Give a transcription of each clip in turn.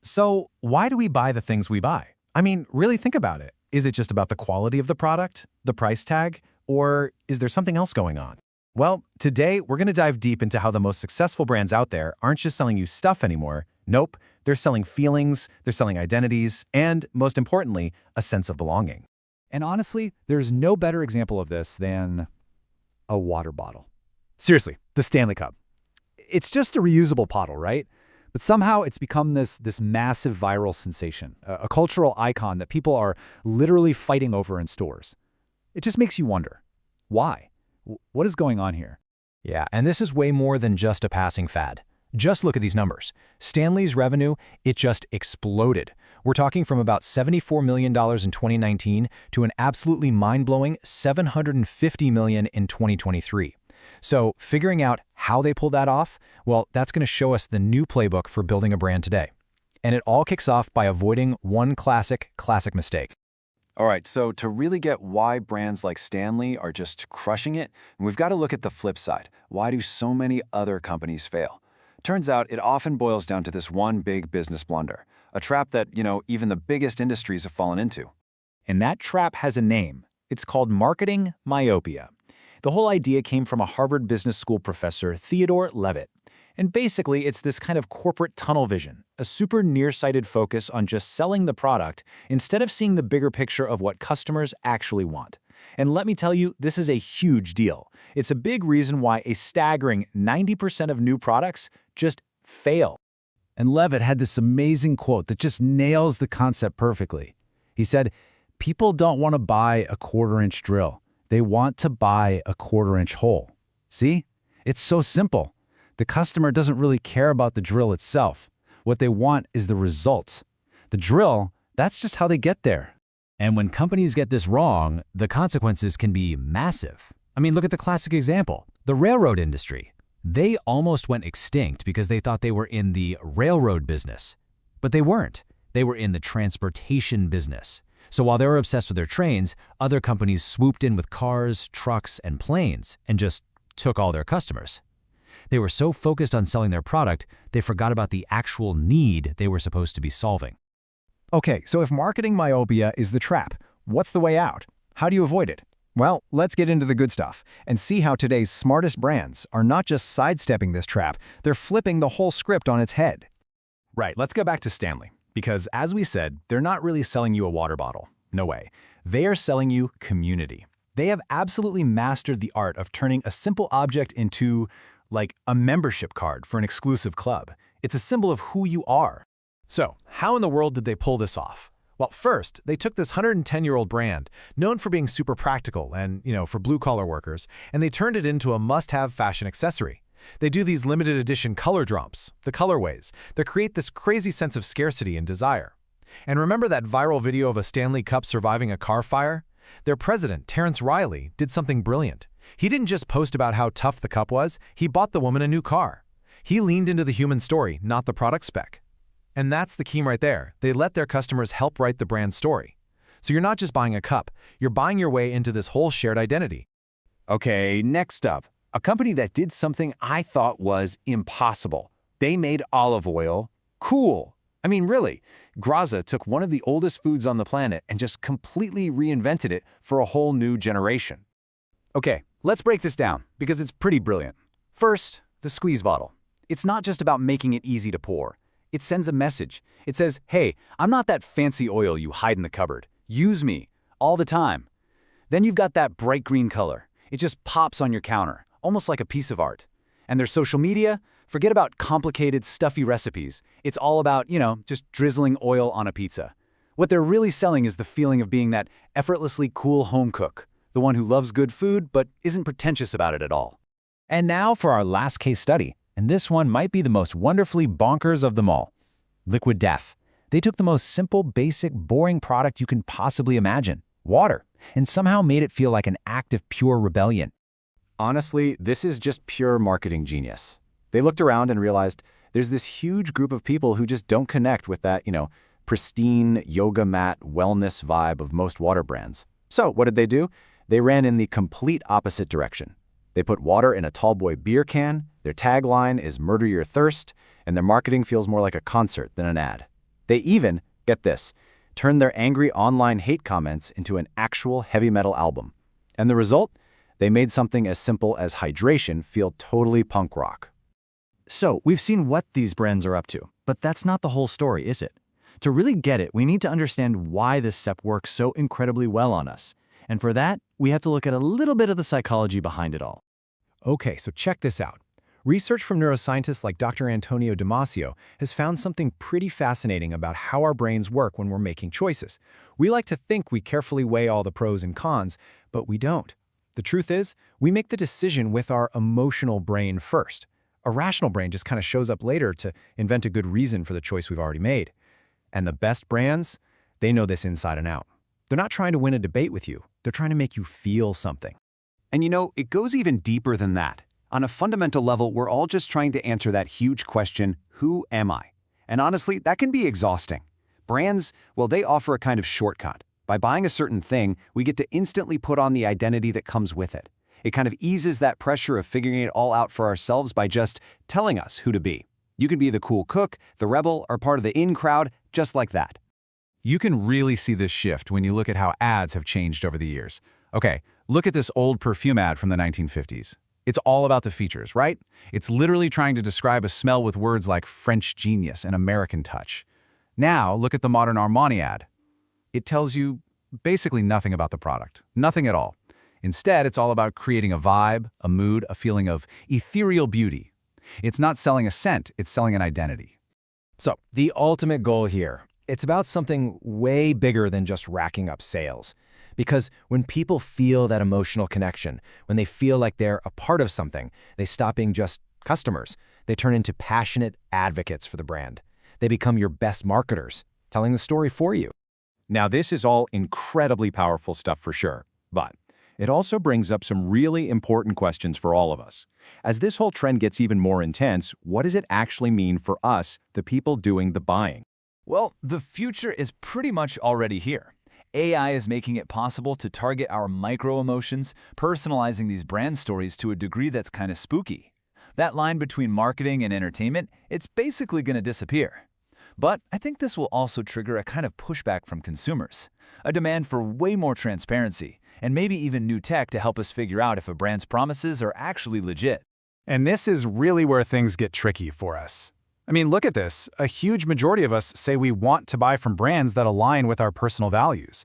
So, why do we buy the things we buy? I mean, really think about it. Is it just about the quality of the product, the price tag, or is there something else going on? Well, today we're going to dive deep into how the most successful brands out there aren't just selling you stuff anymore. Nope, they're selling feelings, they're selling identities, and, most importantly, a sense of belonging. And honestly, there's no better example of this than a water bottle. Seriously, the Stanley Cup. It's just a reusable bottle, right? But somehow it's become this massive viral sensation, a cultural icon that people are literally fighting over in stores. It just makes you wonder, why? What is going on here? Yeah, and this is way more than just a passing fad. Just look at these numbers. Stanley's revenue, it just exploded. We're talking from about $74 million in 2019 to an absolutely mind-blowing $750 million in 2023. So figuring out how they pulled that off, well, that's going to show us the new playbook for building a brand today. And it all kicks off by avoiding one classic mistake. All right, so to really get why brands like Stanley are just crushing it, we've got to look at the flip side. Why do so many other companies fail? Turns out it often boils down to this one big business blunder, a trap that, even the biggest industries have fallen into. And that trap has a name. It's called marketing myopia. The whole idea came from a Harvard Business School professor, Theodore Levitt. And basically, it's this kind of corporate tunnel vision, a super nearsighted focus on just selling the product instead of seeing the bigger picture of what customers actually want. And let me tell you, this is a huge deal. It's a big reason why a staggering 90% of new products just fail. And Levitt had this amazing quote that just nails the concept perfectly. He said, "People don't want to buy a quarter-inch drill. They want to buy a quarter-inch hole." See? It's so simple. The customer doesn't really care about the drill itself. What they want is the results. The drill, that's just how they get there. And when companies get this wrong, the consequences can be massive. I mean, look at the classic example, the railroad industry. They almost went extinct because they thought they were in the railroad business. But they weren't. They were in the transportation business. So while they were obsessed with their trains, other companies swooped in with cars, trucks, and planes and just took all their customers. They were so focused on selling their product, they forgot about the actual need they were supposed to be solving. Okay, so if marketing myopia is the trap, what's the way out? How do you avoid it? Well, let's get into the good stuff and see how today's smartest brands are not just sidestepping this trap, they're flipping the whole script on its head. Right, let's go back to Stanley. Because as we said, they're not really selling you a water bottle. No way. They are selling you community. They have absolutely mastered the art of turning a simple object into, like, a membership card for an exclusive club. It's a symbol of who you are. So, how in the world did they pull this off? Well, first, they took this 110-year-old brand, known for being super practical and, for blue-collar workers, and they turned it into a must-have fashion accessory. They do these limited edition color drops, the colorways, that create this crazy sense of scarcity and desire. And remember that viral video of a Stanley Cup surviving a car fire? Their president, Terrence Riley, did something brilliant. He didn't just post about how tough the cup was, he bought the woman a new car. He leaned into the human story, not the product spec. And that's the key right there. They let their customers help write the brand story. So you're not just buying a cup, you're buying your way into this whole shared identity. Okay, next up, a company that did something I thought was impossible. They made olive oil cool. I mean, really, Graza took one of the oldest foods on the planet and just completely reinvented it for a whole new generation. Okay, let's break this down because it's pretty brilliant. First, the squeeze bottle. It's not just about making it easy to pour. It sends a message. It says, hey, I'm not that fancy oil you hide in the cupboard. Use me, all the time. Then you've got that bright green color. It just pops on your counter, almost like a piece of art. And their social media? Forget about complicated, stuffy recipes. It's all about, just drizzling oil on a pizza. What they're really selling is the feeling of being that effortlessly cool home cook, the one who loves good food but isn't pretentious about it at all. And now for our last case study, and this one might be the most wonderfully bonkers of them all. Liquid Death. They took the most simple, basic, boring product you can possibly imagine, water, and somehow made it feel like an act of pure rebellion. Honestly, this is just pure marketing genius. They looked around and realized there's this huge group of people who just don't connect with that, pristine yoga mat wellness vibe of most water brands. So what did they do? They ran in the complete opposite direction. They put water in a tallboy beer can, their tagline is "Murder Your Thirst," and their marketing feels more like a concert than an ad. They even, get this, turned their angry online hate comments into an actual heavy metal album. And the result? They made something as simple as hydration feel totally punk rock. So, we've seen what these brands are up to, but that's not the whole story, is it? To really get it, we need to understand why this step works so incredibly well on us. And for that, we have to look at a little bit of the psychology behind it all. Okay, so check this out. Research from neuroscientists like Dr. Antonio Damasio has found something pretty fascinating about how our brains work when we're making choices. We like to think we carefully weigh all the pros and cons, but we don't. The truth is, we make the decision with our emotional brain first. A rational brain just kind of shows up later to invent a good reason for the choice we've already made. And the best brands, they know this inside and out. They're not trying to win a debate with you. They're trying to make you feel something. And you know, it goes even deeper than that. On a fundamental level, we're all just trying to answer that huge question, who am I? And honestly, that can be exhausting. Brands, well, they offer a kind of shortcut. By buying a certain thing, we get to instantly put on the identity that comes with it. It kind of eases that pressure of figuring it all out for ourselves by just telling us who to be. You can be the cool cook, the rebel, or part of the in crowd, just like that. You can really see this shift when you look at how ads have changed over the years. Okay, look at this old perfume ad from the 1950s. It's all about the features, right? It's literally trying to describe a smell with words like French genius and American touch. Now, look at the modern Armani ad. It tells you basically nothing about the product, nothing at all. Instead, it's all about creating a vibe, a mood, a feeling of ethereal beauty. It's not selling a scent, it's selling an identity. So, the ultimate goal here, it's about something way bigger than just racking up sales. Because when people feel that emotional connection, when they feel like they're a part of something, they stop being just customers. They turn into passionate advocates for the brand. They become your best marketers, telling the story for you. Now, this is all incredibly powerful stuff for sure, but it also brings up some really important questions for all of us. As this whole trend gets even more intense, what does it actually mean for us, the people doing the buying? Well, the future is pretty much already here. AI is making it possible to target our micro-emotions, personalizing these brand stories to a degree that's kind of spooky. That line between marketing and entertainment, it's basically going to disappear. But I think this will also trigger a kind of pushback from consumers, a demand for way more transparency, and maybe even new tech to help us figure out if a brand's promises are actually legit. And this is really where things get tricky for us. I mean, look at this. A huge majority of us say we want to buy from brands that align with our personal values.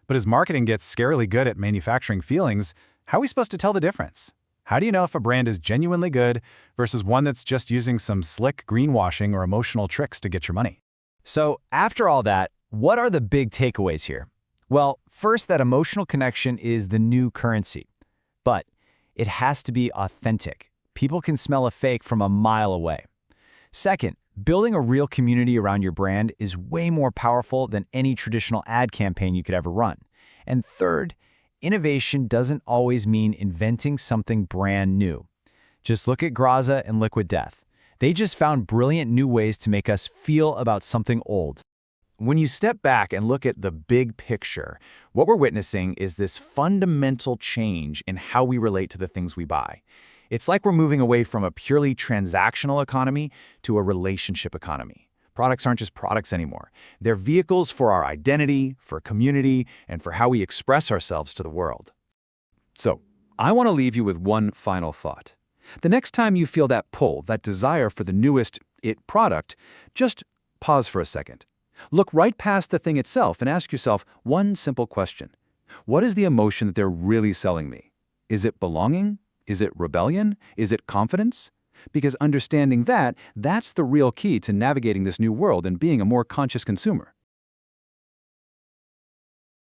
But as marketing gets scarily good at manufacturing feelings, how are we supposed to tell the difference? How do you know if a brand is genuinely good versus one that's just using some slick greenwashing or emotional tricks to get your money? So, after all that, what are the big takeaways here? Well, first, that emotional connection is the new currency. But it has to be authentic. People can smell a fake from a mile away. Second, building a real community around your brand is way more powerful than any traditional ad campaign you could ever run. And third, innovation doesn't always mean inventing something brand new. Just look at Graza and Liquid Death. They just found brilliant new ways to make us feel about something old. When you step back and look at the big picture, what we're witnessing is this fundamental change in how we relate to the things we buy. It's like we're moving away from a purely transactional economy to a relationship economy. Products aren't just products anymore. They're vehicles for our identity, for community, and for how we express ourselves to the world. So, I want to leave you with one final thought. The next time you feel that pull, that desire for the newest it product, just pause for a second. Look right past the thing itself and ask yourself one simple question. What is the emotion that they're really selling me? Is it belonging? Is it rebellion? Is it confidence? Because understanding that, that's the real key to navigating this new world and being a more conscious consumer.